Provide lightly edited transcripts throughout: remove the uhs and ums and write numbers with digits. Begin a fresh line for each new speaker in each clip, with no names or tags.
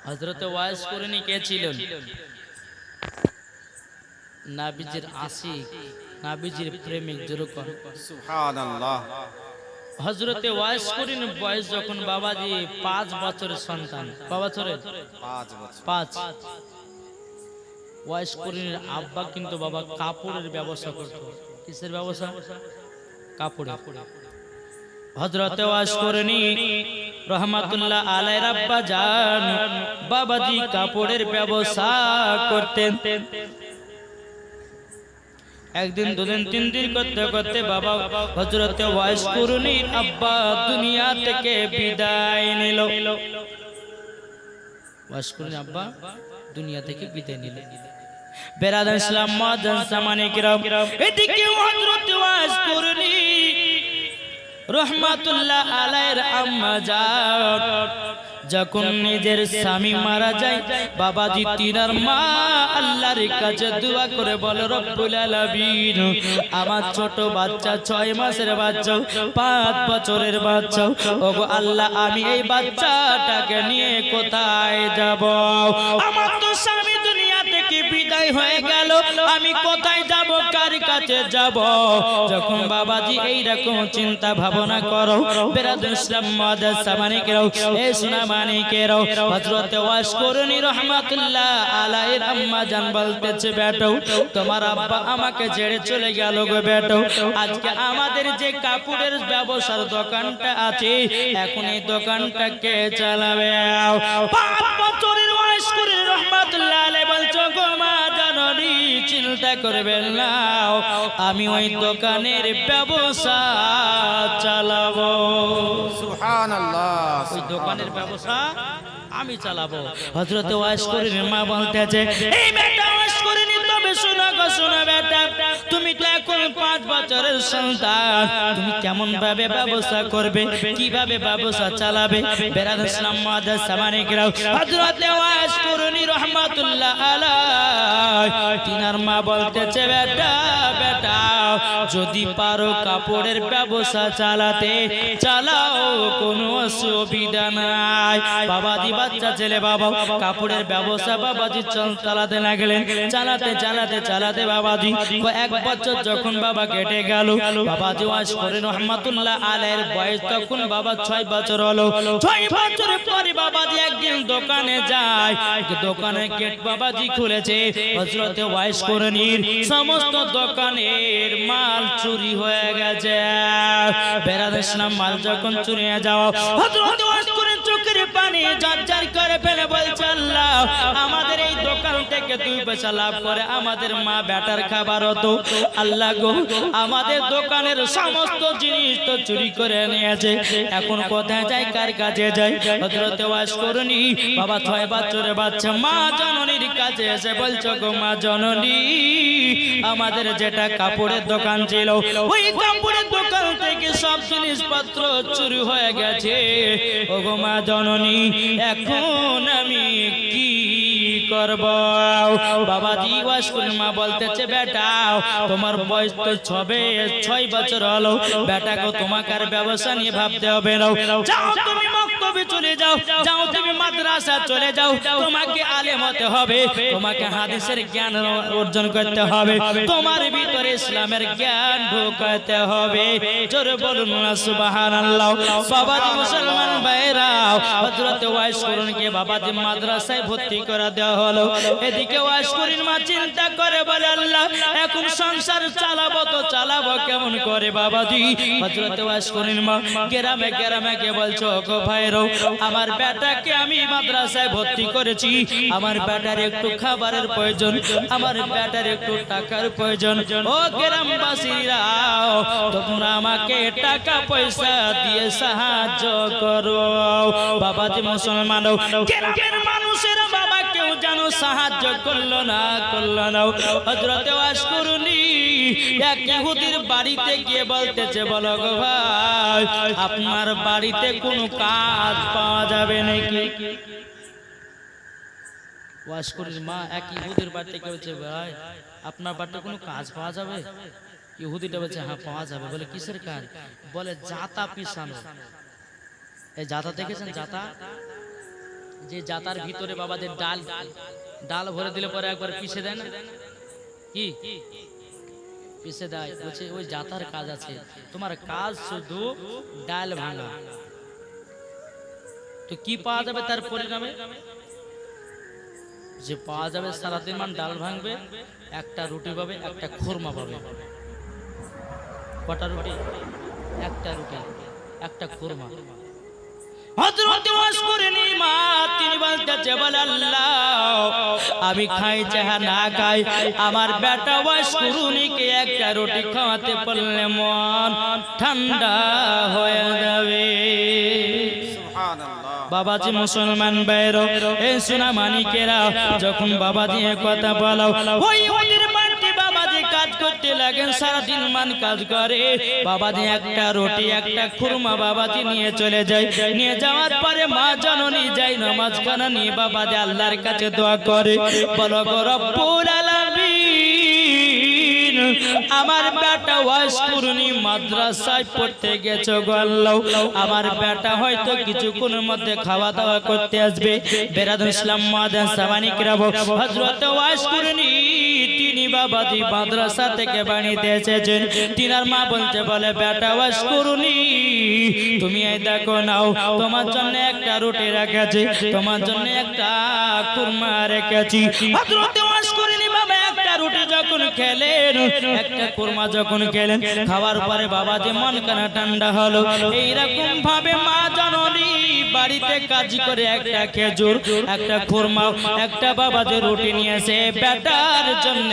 হযরতে ওয়াইস করণী কে ছিলেন? নবীজির আশিক, নবীজির প্রেমিক। যেরকম
সুবহানাল্লাহ।
হযরতে ওয়াইস করণীর বয়স যখন বাবাজি 5 বছরের সন্তান, কয় বছরের?
5 বছর।
5। ওয়াইস করণীর আব্বা কিন্তু বাবা কাপড়ের ব্যবসা করত। কিসের ব্যবসা? কাপড়ের। হযরতে ওয়াইস করণী রহমাতুল্লাহ আলাইহির আব্বা জান বাবাজি কাপড়ের ব্যবসা করতেন। একদিন, দুদিন, 3 দিন করতে করতে বাবা হযরতে ওয়াইস করণীর আব্বা দুনিয়া থেকে বিদায় নিল। ওয়াইস করণীর আব্বা দুনিয়া থেকে বিদায় নিল। বেরাদার ইসলাম মুআজ্জান সামানে কিরাম, এদিকে হযরতে ওয়াইস করণী রহমাতুল্লাহ আলাইহির আম্মা জান যখন নিজের স্বামী মারা যায়, বাবাজি তিনার মা আল্লাহর কাছে দোয়া করে বলে, রব্বুল আলামিন আমার ছোট বাচ্চা 6 মাসের বাচ্চা, 5 বছরের বাচ্চা, ওগো আল্লাহ আমি এই বাচ্চাটাকে নিয়ে কোথায় যাব? আমার তো স্বামী দুনিয়া থেকে বিদায় হয়ে গেল, আমি কোথায় যাব, কার কাছে যাব? যখন বাবাজি এই রকম চিন্তা ভাবনা করো, বেরাদুল ইসলাম মুআজ্জাজ সামানে কেরাও, এই সোনা মানে কেরাও, হযরতে ওয়াইস করণী রহমাতুল্লাহ আলাইহির আম্মা জান বলতেছে, বেটো তোমার আব্বা আমাকে ছেড়ে চলে গেল গো বেটো, আজকে আমাদের যে কাপড়ের ব্যবসার দোকানটা আছে, এখন এই দোকানটা কে চালাবে? 5 বছরের ওয়াইস করণী রহমাতুল্লাহ আলাইহি বলছো, গো মা জাননী চিন্তা করবেন না, আমি ওই দোকানের ব্যবসা চালাবো।
সুবহানাল্লাহ।
ওই দোকানের ব্যবসা আমি চালাবো। হযরতে ওয়াইস করণীর মা বলতেছে, এই বেটা ওয়াইস করণী, তবে শোনো গো শোনো বেটা, তুমি তো এখন 5 বছরের সন্তান, তুমি কেমন ভাবে ব্যবসা করবে, কিভাবে ব্যবসা চালাবে? বেরাদুল ইসলাম মুআজ্জাজ সামানে কিরাম, হযরতে ওয়াইস করণী রহমাতুল্লাহ আলাইহি তিনার মা বলতেছে, বেটা বেটা যদি পারো কাপড়ের ব্যবসা চালাতে চালাও, কোনো অসুবিধা নাই। বাবাজি বাচ্চা ছেলে বাবা কাপড়ের ব্যবসা বাবাজি চালাতে লাগলেন। চালাতে চালাতে চালাতে বাবাজি 1 বছর যখন বাবা কেটে গেল, বাবাজি ওয়াইস করণী রহমাতুল্লাহ আলাইহির বয়স তখন বাবা 6 বছর হলো। 6 বছরের পরে বাবাজি একদিন দোকানে যায়, দোকানের গেট বাবাজি খুলেছে, হযরতে ওয়াইস করণীর সমস্ত দোকানের মাল চুরি হয়ে গেছে। বেরাদুল ইসলাম মাল যখন চুরি হয়ে যাওয়া, হযরতে ওয়াইস করণী চোখের পানি ঝরঝর করে ফেলে বলছে, আল্লাহ আমাদের এই দোকান থেকে 2 পয়সা লাভ করে আমাদের মা বেটার খাবার হতো, আল্লাহ গো আমাদের দোকানের সমস্ত জিনিস তো চুরি করে নিয়েছে, এখন কোথায় যাই, কার কাছে যাই? হযরতে ওয়াইস করণী বাবা 6 বছরের বাচ্চা মা জননীর কাছে এসে বলছো, গো মা জননী আমাদের যেটা কাপড়ের দোকান ছিল, ওই কাপড়ের দোকান থেকে সব জিনিসপত্র চুরি হয়ে গেছে, ওগো মা জননী এখন আমি কি করব? বাবাজি ওয়াইস করণী মা বলতেছে, বেটা তোমার বয়স তো 6 বছর হলো, বেটা গো তোমাকে আর ব্যবসা নিয়ে ভাবতে হবে না, যাও তুমি মক্তবে চলে যাও, যাও তুমি মাদ্রাসা চলে যাও, তোমাকে আলেম হতে হবে, তোমাকে হাদিসের জ্ঞান অর্জন করতে হবে, তোমার ভিতরে ইসলামের জ্ঞান ঢোকাতে হবে। জোরে বলুন না সুবহানাল্লাহ। বাবাজি মুসলমান ভাইরা, হযরতে ওয়াইস করণীকে বাবাজি মাদ্রাসায় ভর্তি করে দেওয়া হলো। এদিকে ওয়াইস করণীর মা চিন্তা করে বলে, আল্লাহ এখন সংসার চালাবো তো চালাবো কেমন করে? বাবাজি হযরতে ওয়াইস করণীর মা গ্রামে গ্রামে কে বলছো, গো ভাইরো আমার বেটাকে আমি মাদ্রাসায় ভর্তি করেছি, আমার বেটার একটু খাবারের প্রয়োজন, আমার বেটার একটু টাকার প্রয়োজন, ও গ্রামবাসীরা তোমরা আমাকে টাকা পয়সা দিয়ে সাহায্য করো। বাবাজি মুসলমান গ্রামের মানুষেরা বাবা কেউ যেন সাহায্য করলো না। হযরতে ওয়াইস করণী এক ইহুদির বাড়িতে গিয়ে বলতেছে, বলো গো ভাই আপনার বাড়িতে কোনো কাজ পাওয়া যাবে নাকি? ওয়াইস করণীর মা এক ইহুদির বাড়িতে গিয়ে বলছে, ভাই আপনার বাড়িতে কোনো কাজ পাওয়া যাবে? ইহুদিটা বলছে, হ্যাঁ পাওয়া যাবে। বলে কিসের কাজ? বলে জাতা পিছানো। এই জাতা দেখেছেন? জাতা যে জাতার ভিতরে বাবাদের ডাল ডাল ভরে দিলে পরে একবার পিষে দেয় না, কি পিষে দেয়, বলছে ওই জাতার কাজ আছে, তোমার কাজ শুধু ডাল ভাঙা। তো কি পাওয়া যাবে তার পরিণামে? যে পাওয়া যাবে সারাদিন মান ডাল ভাঙবে, একটা রুটি পাবে, একটা খুরমা পাবে। কটা রুটি? একটা রুটি, একটা খুরমা। হযরত ওয়াজ করে নি মা, তিনি বলতেছে বলে আল্লাহ আমি খাই চাহা না খাই, আমার বেটা ওয়াজ করুনিকে একটা রুটি খাওয়াতে পারলে মন ঠান্ডা হয়ে যাবে।
সুবহানাল্লাহ।
বাবাজি মুসলমান বাইরো এই সোনা মানিকেরা, যখন বাবাজি কথা বলো ওই ওদের বাড়িতে বাবাজি কাজ করতে লাগেন, সারাদিন মান কাজ করে। বাবাজি একটা রুটি একটা খুরমা বাবাজি নিয়ে চলে যায়। নিয়ে যাওয়ার পরে মা জননী যাই নামাজ খানা নিয়ে বাবাজি আল্লাহর কাছে দোয়া করে, বলো গো রব্বুল আলামিন আমার বেটা ওয়াজ করুনি মাদ্রাসায় পড়তে গেছো গো আল্লাহ, আমার বেটা হয়তো কিছুক্ষণের মধ্যে খাওয়া দাওয়া করতে আসবে। বেরাদ ইসলাম মাদান সামানিকরা হযরত ওয়াজ করুনি তিনি বাবাজি মাদ্রাসা থেকে বাড়িতে এসেছেন। তিনার মা বলতে বলে বেটা ওয়াজ করুনি তুমি এই দেখো নাও, তোমার জন্য একটা রুটি রেখেছি, তোমার জন্য একটা কুরমা রেখেছি। হযরত ওয়াজ করুনি বাবা একটা রুটি যখন খেলেন, একটা কুরমা যখন খেলেন, খাওয়ার পরে বাবাজি মন কানা ঠান্ডা হলো। এইরকম ভাবে মা জননী বাড়িতে কাজ করে একটা খেজুর একটা খুরমা একটা বাবাজি রুটি নিয়েছে বেটার জন্য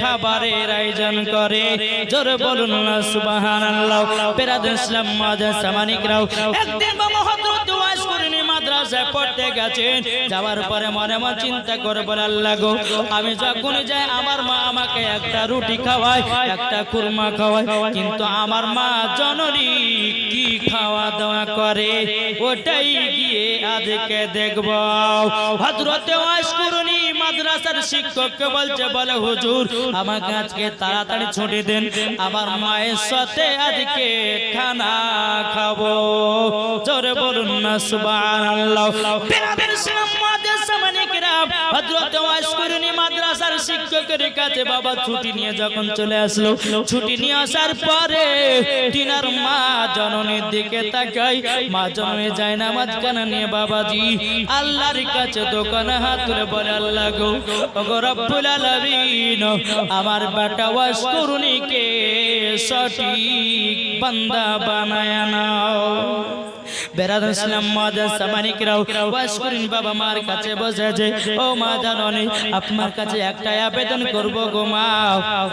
খাবারের আয়োজন করে। জোরে বলুন না সুবহানাল্লাহ। বেরাদ ইসলাম মাদ্রাসা সামানিকরাও একদিন বাবা হযরত ওয়াজ করিনি মাদ্রাসায় পড়তে গেছেন, যাওয়ার পরে মনে মনে চিন্তা করে বলে আল্লাহ গো আমি যখন যাই আমার মা আমাকে একটা রুটি খাওয়ায় একটা খুরমা খাওয়ায়, কিন্তু আমার মা জননী কি খাওয়া দাওয়া করে ওটাই গিয়ে আজকে দেখব। হযরত ওয়াজ করিনি মাদ্রাসার শিক্ষককে বলছে বলে হুজুর আমাকে আজকে তাড়াতাড়ি ছুটি দেন, আমার মায়ের সাথে আজকে খানা খাবো। জোরে বলুন না সুবহানাল্লাহ। বেরাদের ইসলাম মাদ্রাসা মানিকেরা হযরত ওয়াজ করিনি মাদ্রাসার শিক্ষকের কাছে বাবা ছুটি নিয়ে যখন চলে আসলো, ছুটি নিয়ে আসার পরে তিনার মা জননীর দিকে তাকাই, মা জননী যায় নামাজ কানা নিয়ে বাবাজি আল্লাহর কাছে দোকানে হাত তুলে বলে আল্লাহ গো ওগো রব্বুল আলামিন আমার বেটা ওয়াজ করুনিকে সঠিক বান্দা বানায় নাও। বেরাদ ইসলাম মাদ্রাসা মানিকরাও ওয়াজ করিন বাবা মার কাছে বসেছে, ও মা জননী আপনার কাছে একটা আবেদন করব গো মা,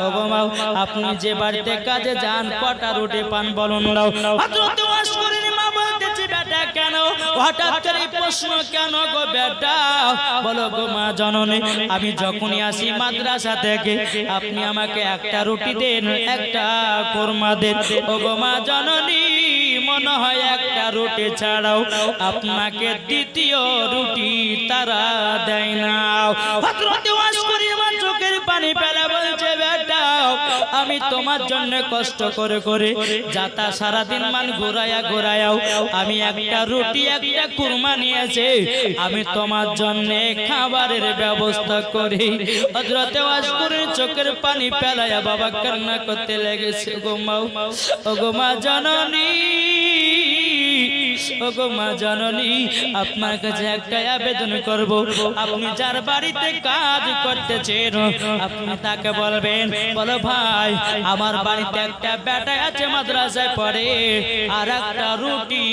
ও গো মা আপনি যে বাড়িতে কাজে যান কটা রুটি পান বলুন দাও। হযরত ওয়াজ করিন মা বলতেছে বেটা কেন হঠাৎ করে এই প্রশ্ন কেন গো বেটা? বলো গো মা জননী আমি যখনই আসি মাদ্রাসা থেকে আপনি আমাকে একটা রুটি দেন একটা খুরমা দেন, ও গো মা জননী মনে হয় একটা রুটি ছাড়াও আপনাকে দ্বিতীয় রুটি তারা দেয় না। হযরত ওয়াজ করি আমার চোখের পানি ফেলে বলছে বেটা আমি তোমার জন্য কষ্ট করে করে যাতা সারাদিন মান ঘোরায়া ঘোরায়াও আমি একটা রুটি একটা কুরমা নিয়েছি, আমি তোমার জন্য খাবারের ব্যবস্থা করি। হযরত ওয়াজ করি চোখের পানি ফেলায়া বাবা কান্না করতে লেগেছে। গো মা ও গো মা জননী ওগো মা জননী আপনার কাছে একটা আবেদন করব, আপনি যার বাড়িতে কাজ করতেছেন আপনি তাকে বলবেন বলো ভাই আমার বাড়িতে একটা বেটা আছে মাদ্রাসায় পড়ে আর একটা রুটি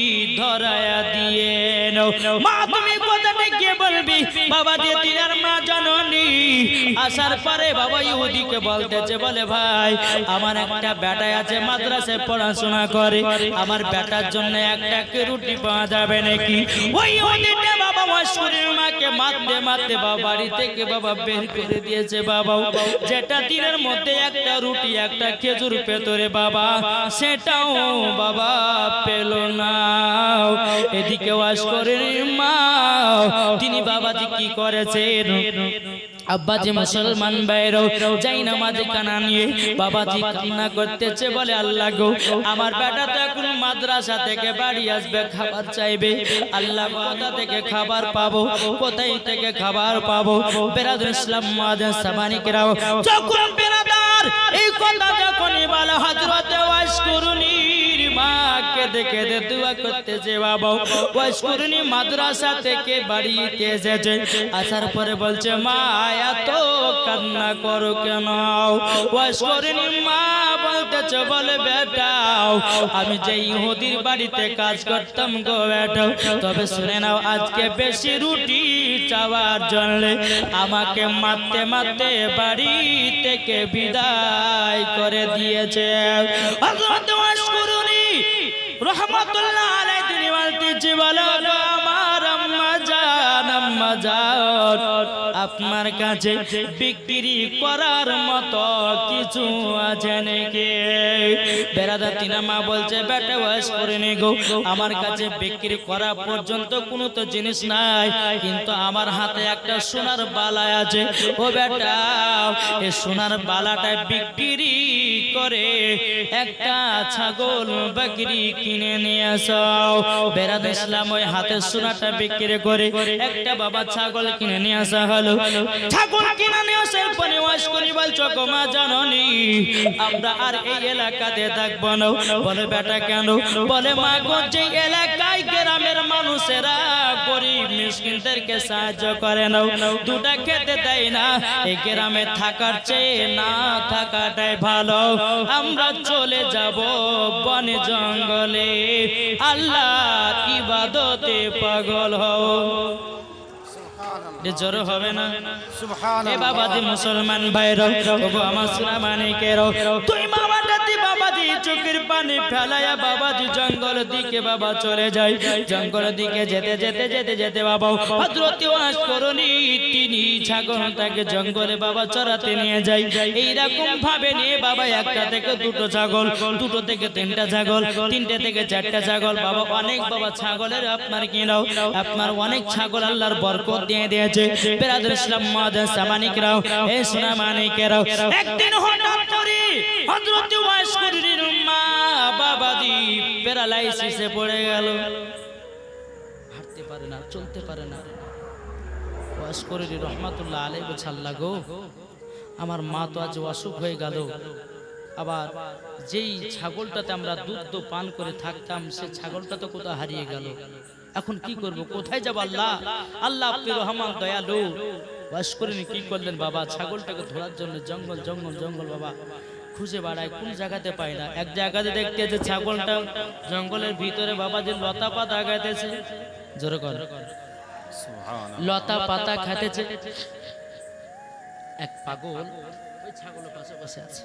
ধরায়া দিয়ে নাও। মা তুমি কথাটা কে বলবি বাবা দিয়ে তিনার মা জননী আসার পরে বাবা ইহুদিকে বলতেছে বলে ভাই আমার একটা বেটা আছে মাদ্রাসায় পড়াশোনা করে, আমার বেটার জন্য একটা রুটি পাওয়া যাবে নাকি? ওই ওদিকে বাবা ওয়াশকুরের মাকে মারতে মারতে বাবা বাড়ি থেকে বাবা বের করে দিয়েছে। বাবা যেটা দিনের মধ্যে একটা রুটি একটা খেজুর পেতরে বাবা সেটাও বাবা পেল না। এদিকে ওয়াশকুরের মা তিনি বাবাজি কি করেছেন আব্বাজি মুসলমান বাইরও যাই নামাজে কানা নিয়ে বাবাজি কান্না করতেছে, বলে আল্লাহ গো আমার বেটা তো এখন মাদ্রাসা থেকে বাড়ি আসবে, খাবার চাইবে, আল্লাহ কোথা থেকে খাবার পাবো, কোথায় থেকে খাবার পাবো? বেরাদুল ইসলাম মুআজ্জিন সামানিকরাও যখন বেরাদার এই কথা যখনই বলা হযরত ওয়াইস করুনির মা কেঁদে কেঁদে দোয়া করতেছে, বাবা ওয়াইস করুনি মাদ্রাসা থেকে বাড়িতে এসেছে, আসার পরে বলছে মা এত কান্না করো কেন? ওয়াইস করুনি মা বলতেছে, বলে বেটা আমি যে ইহুদির বাড়িতে কাজ করতাম গো বেটা, তবে শুনে নাও আজকে বেশি রুটি চাওয়ার জন্য আমাকে মারতে মারতে বাড়ি থেকে বিদায় করে দিয়েছে। হযরত ওয়াইস করুনি রহমাতুল্লাহ আলাইহি তিনি বলতেছে, বলো আমার আম্মা জান আপনার কাছে বিক্রি করার মতো কিছু আছে নাকি? বেরাদা তিনা মা বলছে, বেটা ওয়াইস করুনি গো আমার কাছে বিক্রি করা পর্যন্ত কোনো তো জিনিস নাই, কিন্তু আমার হাতে একটা সোনার বালা আছে, ও বেটা এই সোনার বালাটা বিক্রি করে একটা ছাগল বকরি কিনে নিয়ে আসো। বেরাদা ইসলাম ওই হাতের সোনাটা বিক্রি করে একটা বাবা ছাগল কিনে নিয়ে আসা হলো। ছাগল কিনে নিয়ে আসার পরে ওয়াইস করুনি বলছো, গো মা জাননি আমরা আর এই এলাকাতে থাকবো না। বলে বেটা কেন? বলে মা গো যে এলাকায় গ্রামের মানুষেরা গরিব মিসকিনদেরকে সাহায্য করে না, দুটা খেতে দেয় না, এই গ্রামে থাকার চেয়ে না থাকাটাই ভালো, আমরা চলে যাব বনে জঙ্গলে আল্লাহর ইবাদতে পাগল হও। জোর হবে না? এ বাবাজি মুসলমান ভাইরা ওগো আমার সোনা মানিকেরা, তুই বাবাটাতে বাবাজি চোখের পানি ফেলায়া বাবাজি জঙ্গলের দিকে বাবা চলে যায়। জঙ্গলের দিকে যেতে যেতে যেতে যেতে বাবা হযরত ওয়াইস করুনি তিনি ছাগলটাকে জঙ্গলে বাবা চড়াতে নিয়ে যায়। এইরকম ভাবে নিয়ে বাবা একটা থেকে দুটো ছাগল, দুটো থেকে তিনটা ছাগল, তিনটে থেকে চারটা ছাগল, বাবা অনেক বাবা ছাগলের আপনার কিনাও আপনার অনেক ছাগল আল্লাহর বরকত দিয়ে দিয়েছে। বেরাদুল ইসলাম মুআজ্জিন সামানিকরাও এই সোনা মানিকেরাও একদিন হঠাৎ করে হযরত ওয়াইস করুনির মা বাবাজি প্যারালাইসিসে পড়ে গেল, হাঁটতে পারে না, চলতে পারে না। ওয়াইস করুনি রহমাতুল্লাহ আলাইহি বলছে, আল্লাহ গো আমার মা তো আজ অসুখ হয়ে গেল, আবার যেই ছাগলটাতে আমরা দুধ পান করে থাকতাম সে ছাগলটা তো কোথাও হারিয়ে গেল, এখন কি করব, কোথায় যাব? আল্লাহ আল্লাহ আপনি রহমান দয়ালু। ওয়াইস করুনি কি করলেন বাবা, ছাগলটাকে ধরার জন্য জঙ্গল জঙ্গল জঙ্গল বাবা খুঁজে বেড়ায়, কোন জায়গাতে পায় না। এক জায়গাতে দেখতে যে ছাগলটা জঙ্গলের ভিতরে বাবা যে লতা পাতা খাইতেছে, জোরে কর লতা পাতা খাইতেছে, এক পাগল ওই ছাগলের পাশে বসে আছে।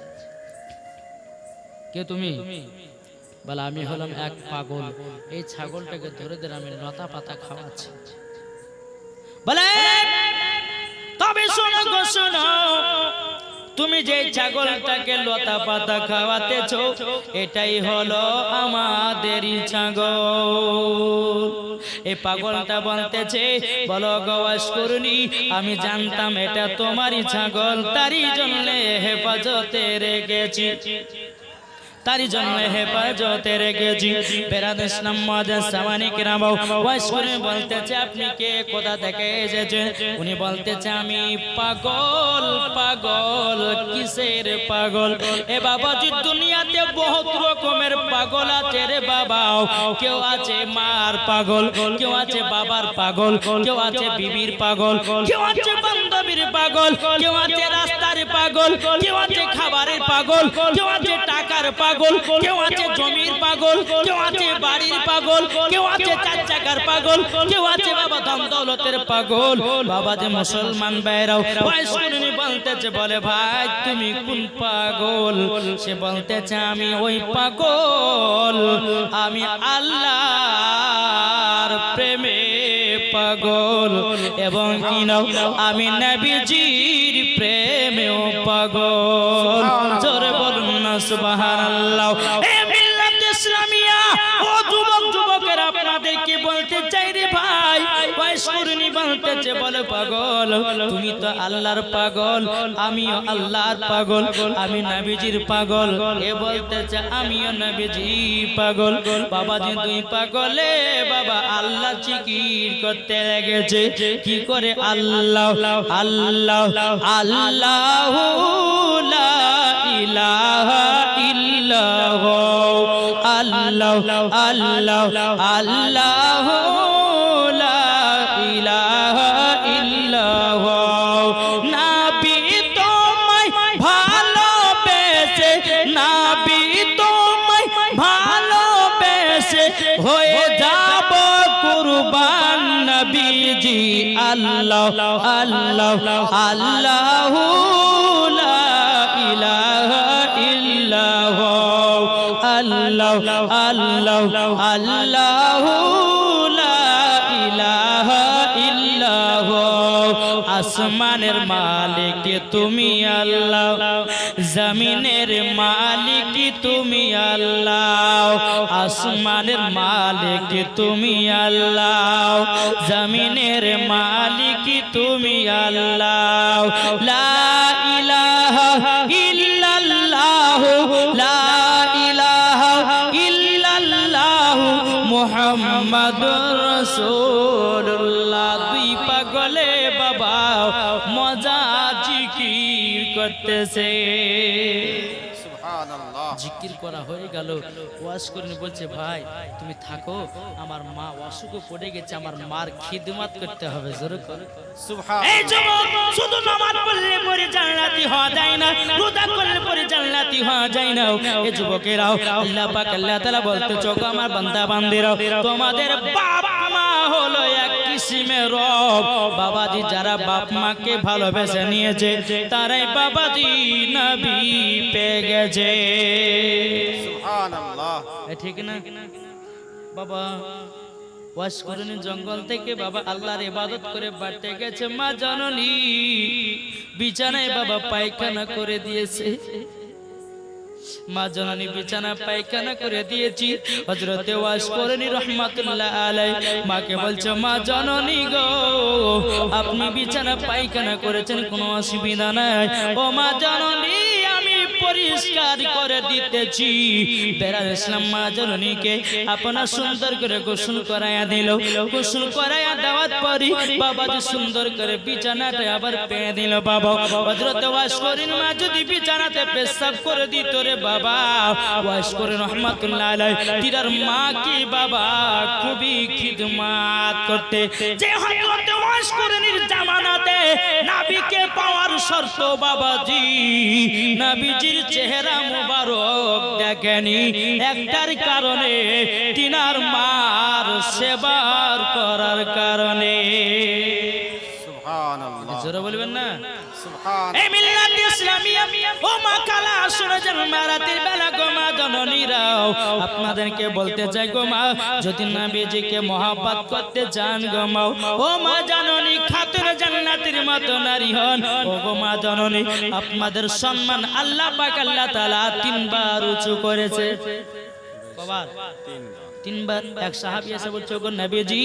কে তুমি? বলে আমি হলাম এক পাগল, এই ছাগলটাকে ধরে ধরে আমি লতা পাতা খাওয়াচ্ছি। বলে তবে শোনো গো শোনো, তুমি যে ছাগলটাকে লতা পাতা খাওয়াতেছো এটাই হলো আমাদেরই ছাগল। এই পাগলটা বলতেছে, বলো গো ওয়াইস করুনি আমি জানতাম এটা তোমারই ছাগল, তারই জন্য হেফাজতে রেখেছি, তারই জন্য হেফাজতে রেখেছি। বেরাদুল ইসলাম মুআজ্জিন সামানিকরাও ওয়াইস করুনি বলতেছে, আপনি কে, কোথা থেকে এসেছেন? উনি বলতেছে আমি পাগল। পাগল কিসের পাগল? এ বাবাজি দুনিয়াতে বহুত রকমের পাগল আছে রে বাবা, কেউ আছে মার পাগল, কেউ আছে বাবার পাগল, কেউ আছে বিবির পাগল, কেউ আছে বান্ধবীর পাগল, কেউ আছে রাস্তার পাগল, কেউ আছে খাবারের পাগল, কেউ আছে টাকার পাগল, কেউ আছে জমির পাগল, কেউ আছে বাড়ির পাগল, কেউ আছে চার চাকার পাগল, কেউ আছে বাবা ধন দৌলতের পাগল। বাবা যে মুসলমান ভাইরাও ওয়াইস করুনি বলতেছে, বলে ভাই তুমি কোন পাগল? সে বলতেছে আমি ওই পাগল, আমি আল্লাহর প্রেমে পাগল এবং কি নাও আমি নবীজির প্রেমেও পাগল। জোরে বলুন না সুবহানাল্লাহ। এ মিল্লাত ইসলামিয়া ও যুবক যুবকেরা আপনাদেরকে বলতে চাই রে ভাই, ওয়াইস করিনি বলতেছে বলে পাগল তুমি তো আল্লাহর পাগল আমিও আল্লাহর পাগল আমি নবীজির পাগল এ বলতেছে আমিও নবীজি পাগল বাবাজি তুই পাগলে বাবা আল্লাহ জিকির করতে লেগেছে কি করে আল্লাহ আল্লাহ আল্লাহু লা ইলাহা ইল্লাহ আল্লাহ আল্লাহ আল্লাহ লা ইলাহা ইল্লাহ নবী তোমায় ভালোবেসে নবী তোমায় ভালোবেসে হয়ে যাব কুরবান নবীজি আল্লাহ আল্লাহ আল্লাহু লা ইলাহা ইল্লাহ আল্লাহ আল্লাহ আল্লাহু লা ইলাহা ইল্লাহ আসমানের মালিক তুমি আল্লাহ জমিনের মালিক তুমি আল্লাহ আসমানের মালিক তুমি আল্লাহ জমিনের মালিক তুমি আল্লাহ লা ইলাহা ইল্লাল্লাহ লা ইলাহা ইল্লাল্লাহ মুহাম্মাদুর রাসূলুল্লাহ দুই পাগলে বাবা মজা জিকির করতেছে
সুবহানাল্লাহ।
জিকির করা হয়ে গেল ওয়াজ করে বলছে ভাই তুমি থাকো আমার মা অসুখে পড়ে গেছে আমার মার খিদমত করতে হবে জোরে করে
সুবহানাল্লাহ।
এই যুবক শুধু নামাজ পড়লে পরে জান্নাতি হওয়া যায় না রোজা করলে পরে জান্নাতি হওয়া যায় না এই যুবকেরাও আল্লাহ পাক আল্লাহ তাআলা বলতে চোখো আমার বান্দা বান্দিরাও তোমাদের বাপ মা হলো এক কিসিমের রব বাবাজি যারা বাপ মাকে ভালোবেসে নিয়েছে তারাই বাবাজি নবী পেয়ে গেছে
সুবহানাল্লাহ।
ঠিক না বাবা ওয়াজ করেন জঙ্গল থেকে বাবা আল্লাহর ইবাদত করে বাড়তে গেছে মা জননী বিছানায় বাবা পায়খানা করে দিয়েছে মা জননী বিছানা পায়খানা করে দিয়েছি হযরতে ওয়াজ করেন রহমাতুল্লাহ আলাইহি মাকে বলছে মা জননী গো আপনি বিছানা পায়খানা করেছেন কোনো অসুবিধা নাই ও মা জননী আমি পরিষ্কার করে দিতেছি বেরার ইসলাম মা জননীকে আপনার সুন্দর করে গোসল করায়া দিল গোসল করায়া দেওয়ার পরই বাবা যে সুন্দর করে বিছানাটা আবার পেয়ে দিল বাবা হযরত ওয়াজ করেন মা যদি বিছানাতে পেশাব করে দিত রে বাবা ওয়াজ করেন রহমাতুল্লাহ আলাইহি তিনার মা কি বাবা খুবই খিদমত করতে যে হযরত ওয়াজ করেনের জামানাতে নবীকে পাওয়ার শর্ত বাবাজি নবীজির চেহারা মুবারক দেখেনি একটার কারণে তিনার মার সেবার করার কারণে
সুবহানাল্লাহ।
জোরে বলবেন না
সুবহানাল্লাহ।
এই মিল্লাত ইসলামিয়া ও মা কালা শুনে যান রাতের বেলা গো মা জননীরাও আপনাদেরকে বলতে চাই গো মা যদি নবীজিকে মহব্বত করতে চান গো মা ও মা জননী খাতুন জান্নাতের মতো নারী হন ও গো মা জননী আপনাদের সম্মান আল্লাহ পাক আল্লাহ তাআলা তিনবার উঁচু করেছে কবার তিনবার এক সাহাবী এসে বলছে ওগো নবীজি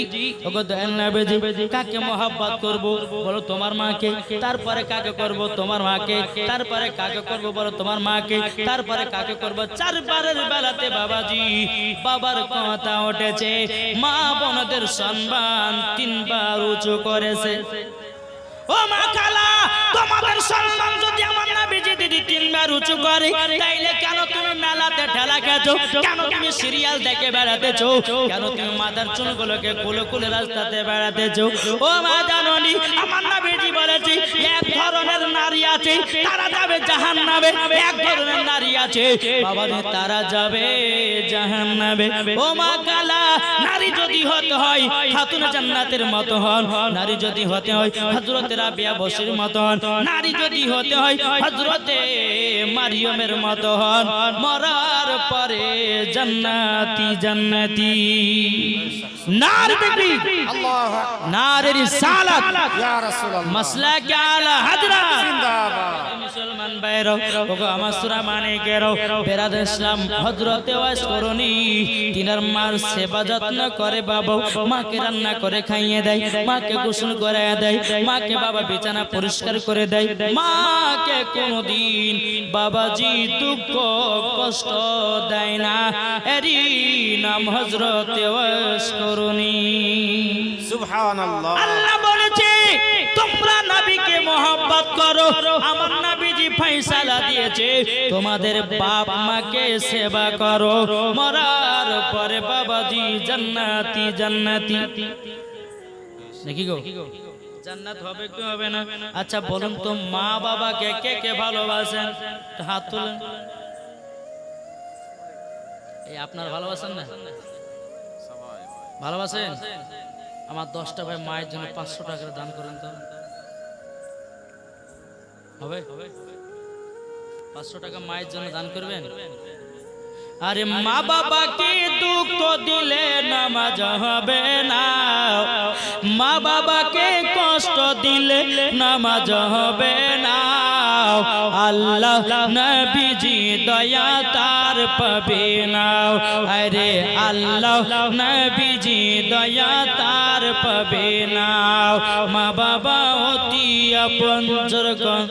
ওগো দয়াল নবীজি কাকে মহব্বত করব বলো তোমার মাকে তারপরে কাকে করব তোমার মাকে তারপরে কাকে করব বলো তোমার মাকে তারপরে কাকে করব চারবারের বেলাতে বাবাজি বাবার কথা উঠেছে মা বোনদের সম্মান তিনবার উঁচু করেছে ও মা কালা তোমাদের সম্মান যদি আমার নবীজি দিদি তিনবার উঁচু করে তাইলে কেন তুমি মেলাতে ঠেলা খেছো কেন তুমি সিরিয়াল দেখে বেড়াতেছো কেন তুমি মাথার চুলগুলোকে কুলে কুলে রাস্তাতে বেড়াতেছো ও মা জাননি আমার নবীজি বলেছে এক ধরনের নারী আছে তারা যাবে জাহান্নামে এক ধরনের নারী আছে বাবাজি তারা যাবে জাহান্নামে ও মা কালা নারী যদি হতে হয় খাতুন জান্নাতের মতো হন নারী যদি হতে হয় হযরত রাবিয়া বসির মতো হন নারী যদি হতে হয় হযরতে মারিয়মের মতো হন মরার পরে জান্নাতি জান্নাতি নার বিক্রি
আল্লাহু আকবার।
নারের রিসালাত
ইয়া রাসূলুল্লাহ।
মাসলাকে আলা হাজরা
জিন্দাবাদ।
মুসলমান বাইরো ওগো আমার সূরা মানিকেরও বেরাদর ইসলাম হযরতে ওয়াইস করনি তিনার মার সেবা যত্ন করে বাবা মাকে রান্না করে খাইয়ে দেয় মাকে গোসল করায় দেয় মাকে বাবা বিছানা পরিষ্কার করে দেয় মাকে কোনদিন বাবাজি দুঃখ কষ্ট দেয় না এরি নাম হযরতে ওয়াইস করনি
সুবহানাল্লাহ
আল্লাহ বলেছে তোমরা নবীকে মহব্বত করো আমার নবীজি ফয়সালা দিয়েছে তোমাদের বাপ মাকে সেবা করো মরার পরে বাবাজি জান্নাতি জান্নাতি দেখি গো জান্নাত হবে কি হবে না আচ্ছা বলুন তো মা বাবাকে কে কে ভালোবাসেন হাত তুলেন এই আপনার ভালোবাসেন না ভালোবাসেন আমার 10টা ভাই মায়ের জন্য 500 টাকা দান করেন তো হবে 500 টাকা মায়ের জন্য দান করবেন আরে মা বাবাকে দুঃখ দিলে নামাজ হবে না মা বাবাকে কষ্ট দিলে নামাজ হবে না আল্লাহ নবীজি দয়া তার পাবে না আরে আল্লাহ নবীজি দয়া তার পাবে না মা বাবা অতি আপন জরগণ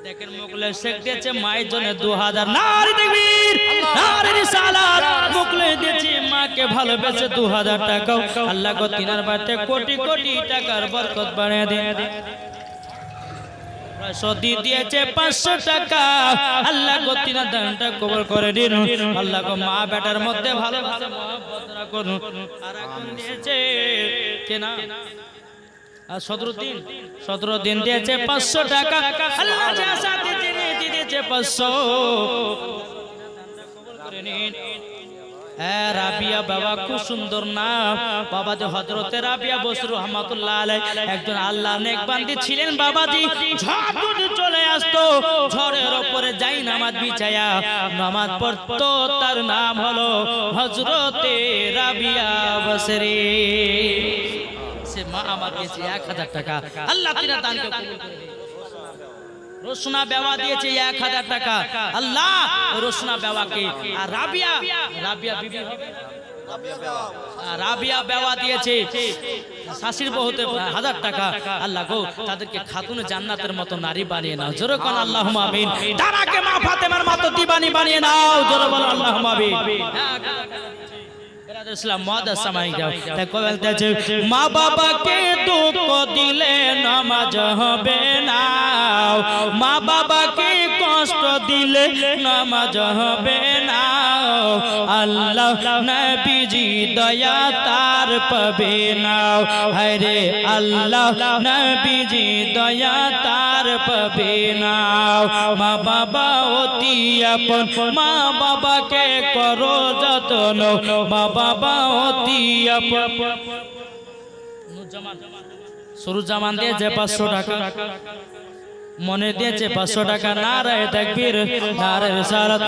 দেখেন মুখলে শেখ দিয়েছে মায়ের জন্য 2000 নারী তাকবীর নারী রিসালাত মুখলে দিয়েছে মাকে ভালোবেসে 2000 টাকা আল্লাহ গো তিনার বাড়িতে কোটি কোটি টাকার বরকত বাড়িয়ে দেন সদি দিয়েছে 500 টাকা আল্লাহ গো তিনার দানটা কবুল করে দিন আল্লাহ গো মা বেটার মধ্যে ভালোবাসা মহব্বত রাখুন আর এখন দিয়েছে কেনা 17 দিন দিয়েছে 500 টাকা আল্লাহ যা সাথে দিয়েছে 500 করে নিন রাবিয়া বাবা খুব সুন্দর নাম বাবাজি হযরতে রাবিয়া বসরু রহমাতুল্লাহ আলাইহি একজন আল্লাহর নেক বান্দি ছিলেন বাবাজি ঝড় যদি চলে আসতো ঝড়ের উপরে যাই নামাজ বিছায়া নামাজ পড়তো তার নাম হলো হযরতে রাবিয়া বসরি সে মা আমার দিয়েছে 1000 টাকা আল্লাহ তিনার দানকে কবুল করে নিন রোশনা বেওয়া দিয়েছে 1000 টাকা আল্লাহ রোশনা বেওয়াকে আর রাবিয়া বিবি হবে রাবিয়া বেওয়া দিয়েছে শাশির বহুতে 1000 টাকা আল্লাহ গো তাদেরকে খাতুন জান্নাতের মতো নারী বানিয়ে নাও জোরে কোন আল্লাহুম্মা আমিন দানাকে মা ফাতেমার মতো দিবানি বানিয়ে নাও জোরে বল আল্লাহুম্মা আমিন ইসলাম মাদাস সামাই যাও তাই কই বলতেছে মা বাবাকে দুঃখ দিলে নামাজ হবে না মা বাবাকে কষ্ট দিলে নামাজ হবে না আল্লাহ নবীজি দয়া তার পাবে না আরে আল্লাহ নবীজি দয়া তার পাবে না মা বাবা অতি আপন মা বাবাকে করো যত্ন মা বাবা অতি আপন সুরুজ্জামান দিয়েছে 500 টাকা মনে দিয়েছে 500 টাকা নারায়ে তাকবীর নারায়ে রিসালাত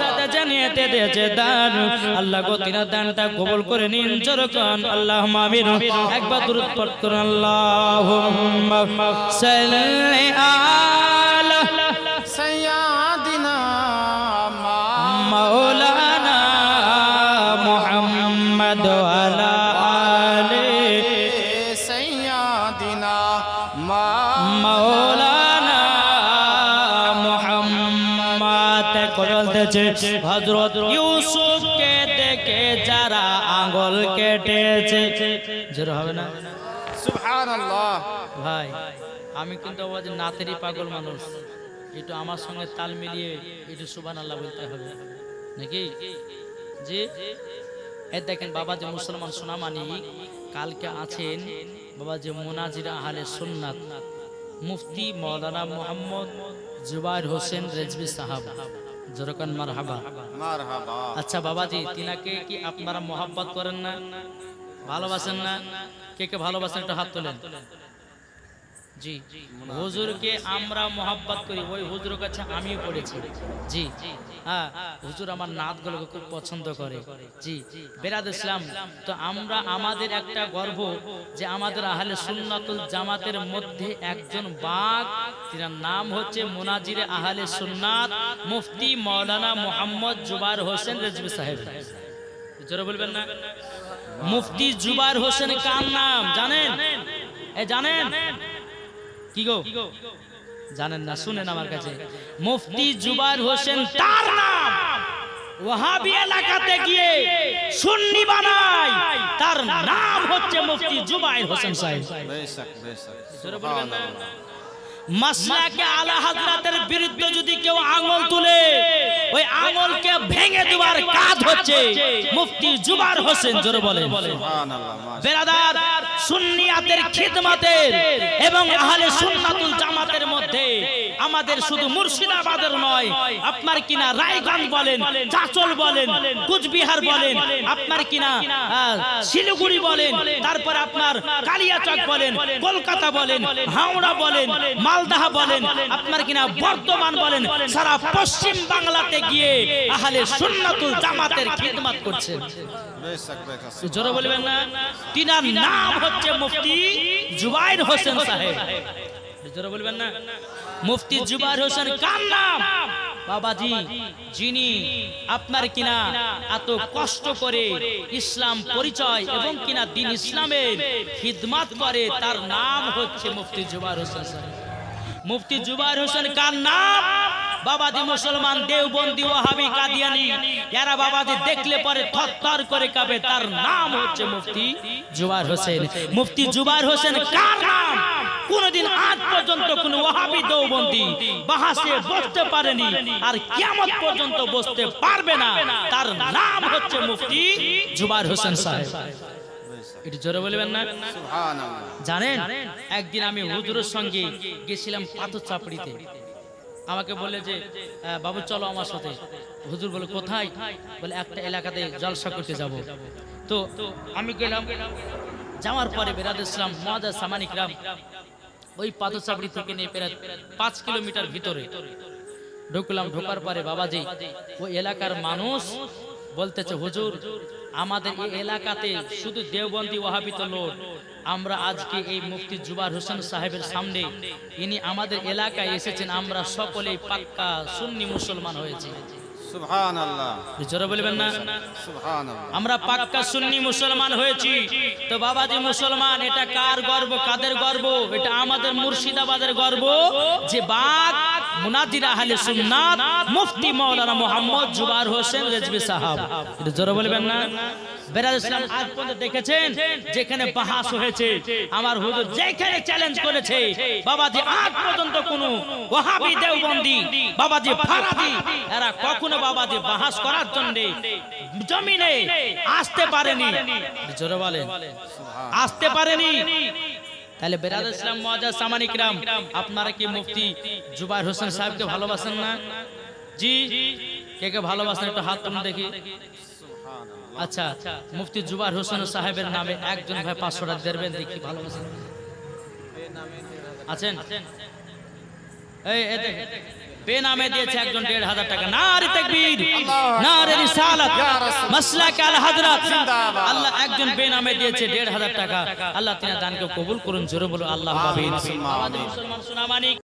সাথে জানিয়েতে দিয়েছে দান আল্লাহ গো তিনার দানটা কবুল করে নিন জোরকান আল্লাহুম্মা আমিন একবার দুরূদ পাঠ করুন আল্লাহুম্মা সাল্লি আলা
সাইয়্যিদিনা
মাওলানা মুহাম্মদ ওয়া আলি
সাইয়্যিদিনা
মাওলানা মুহাম্মদ বলতেছে হযরত ইউসুফকে দেখে যারা আঙ্গুল কেটেছে জোরে হবে না
সুবহানাল্লাহ
ভাই আমি কিন্তু ওই নাতেরই পাগল মানুষ একটু আমার সঙ্গে তাল মিলিয়ে একটু সুবহানাল্লাহ বলতে হবে নাকি জি এই দেখেন বাবা যে মুসলমান সোনামানি কালকে আছেন বাবা যে মুনাজির আহলে সুন্নাত মুফতি মাওলানা মোহাম্মদ জুবাইর হোসেন রেজভী সাহেব জোরকান মারহাবা
মারহাবা
আচ্ছা বাবাজি তিনাকে কি আপনারা মোহাব্বত করেন না ভালোবাসেন না কে কে ভালোবাসেন একটা হাত তোলেন জি হুজুরকে আমরা মোহাব্বত করি, ওই হুজুরের কাছে আমিও পড়েছি। জি হ্যাঁ, হুজুর আমার নাতগুলোকে খুব পছন্দ করে। জি বেরাদ ইসলাম, তো আমরা আমাদের একটা গর্ব যে আমাদের আহলে সুন্নাতুল জামাতের মধ্যে একজন বাঘ, তার নাম হচ্ছে মুনাজিরে আহলে সুন্নাত মুফতি মাওলানা মোহাম্মদ জুবায়ের হোসেন রেজভী সাহেব। জোরে বলবেন না? মুফতি জুবায়ের হোসেন কার নাম জানেন? জানেন কি গো? জানেন না? শুনেন আমার কাছে, মুফতি জুবায়ের হোসেন তার নাম। ওয়াহাবি এলাকাতে গিয়ে সুন্নি বানায়, তার নাম হচ্ছে মুফতি জুবায়ের হোসেন সাহেব।
বেশক বেশক
জোরে বলবেন না?
সুবহানাল্লাহ।
মাসলাকে আলা হাজরাতের বিরুদ্ধে যদি কেউ আঙুল তুলে, ওই আঙুলকে ভেঙে দেওয়ার কাজ হচ্ছে মুফতি জুবায়ের হোসেন। জোরে বলেন।
সুবহানাল্লাহ মাশাআল্লাহ।
বেরাদার, সুন্নিয়াতের খিদমতের এবং আহলে সুন্নাতুল জামাতের মধ্যে আমাদের শুধু মুর্শিদাবাদের নয়, আপনার কিনা রায়গঞ্জ বলেন, চাচল বলেন, কুচবিহার বলেন, আপনার কিনা শিলিগুড়ি বলেন, তারপর আপনার কালিয়াচক বলেন, কলকাতা বলেন, হাওড়া বলেন, মালদাহ বলেন, আপনার কিনা বর্ধমান বলেন, সারা পশ্চিম বাংলাতে গিয়ে আহলে সুন্নাতুল জামাতের খিদমত করছেন।
বেশক বেশক
জোরে বলবেন না? তিনার নাম হচ্ছে মুফতি জুবায়ের হোসেন সাহেব। জোরে বলবেন না? মুফতি জুবায়ের হোসেন কার নাম? বাবাজি, যিনি আপনার কিনা এত কষ্ট করে ইসলাম পরিচয় এবং কিনা দ্বীন ইসলামের খিদমত করে, তার নাম হচ্ছে মুফতি জুবায়ের হোসেন সাহেব। মুফতি জুবায়ের হোসেন কার নাম? বাবাজি মুসলমান, দেওবন্দি, ওয়াহাবি, কাদিয়ানি, এরা বাবাজি দেখলে পরে থরথর করে কাঁপে। তার নাম হচ্ছে মুফতি জুবায়ের হোসেন। মুফতি জুবায়ের হোসেন কার নাম? কোনদিন আজ পর্যন্ত কোন ওয়াহাবি দেওবন্দি বাহাসে বসতে পারেনি, আর কিয়ামত পর্যন্ত বসতে পারবে না। তার নাম হচ্ছে মুফতি জুবায়ের হোসেন সাহেব। একটু জোরে বলবেন না?
সুবহানাল্লাহ।
জানেন, একদিন আমি হুজুরের সঙ্গে গেছিলাম পাথর চাপড়িতে। আমাকে বলে যে বাবু চলো আমার সাথে। হুজুর বলে কোথায়? বলে একটা এলাকাতে জলসা করতে যাব। তো আমি গেলাম। যাওয়ার পরে বেরাদ ইসলাম মুআজ্জাজ সামানিকরাম ওই পাথর চাপড়ি থেকে নিয়ে প্রায় 5 কিলোমিটার ভিতরে ঢুকলাম। ঢোকার পরে বাবাজি ওই এলাকার মানুষ বলতেছে, হুজুর আমাদের এই এলাকাতে শুধু দেওবন্দি ওয়াহাবি তো লোক, আমরা আজকে এই মুফতি জুবায়ের হোসেন সাহেবের সামনে, ইনি আমাদের এলাকায় এসেছেন, আমরা সকলেই পাক্কা সুন্নি মুসলমান হয়েছি।
সুবহানাল্লাহ
জোরে বলবেন না?
সুবহানাল্লাহ।
আমরা পাক্কা সুন্নি মুসলমান হয়েছি। তো বাবাজি মুসলমান, এটা কার গর্ব, কাদের গর্ব? এটা আমাদের মুর্শিদাবাদের গর্ব যে বাগ মুনাজির আহলে সুন্নাত মুফতি মাওলানা মোহাম্মদ জুবায়ের হোসেন রেজভী সাহেব। এটা জোরে বলবেন না? বেরাদ ইসলাম, আজ পর্যন্ত দেখেছেন যেখানে বাহাস হয়েছে, আমার হুজুর যেখানে চ্যালেঞ্জ করেছে, বাবাজি আজ পর্যন্ত কোন ওয়াহাবি, দেওবন্দি, বাবাজি ফারাদি, এরা কখনো বাবাজি বাহাস করার জন্য জমিনে আসতে পারেনি। জোরে বলেন, আসতে পারেনি। তাহলে বেরাদ ইসলাম মুআজ্জাজ সামানিকরাম, আপনারা কি মুফতি জুবায়ের হোসেন সাহেবকে ভালোবাসেন না? জি, কে কে ভালোবাসেন একটু হাত তুলুন দেখি। আচ্ছা, মুফতি জুবায়ের হোসেন সাহেবের নামে একজন ভাই 500 টাকা দেবেন দেখি, ভালোবাসেন আছেন? এই বেনামে দিয়েছে একজন 1500 টাকা। নারে তাকবীর, নারে রিসালাত, মাসলাক আল হযরত। আল্লাহ একজন বেনামে দিয়েছে 1500 টাকা। আল্লাহ তিনার দানকে কবুল করুন। জোরে বলো আল্লাহ আমিন। আমাদের মুসলমান সোনামানিক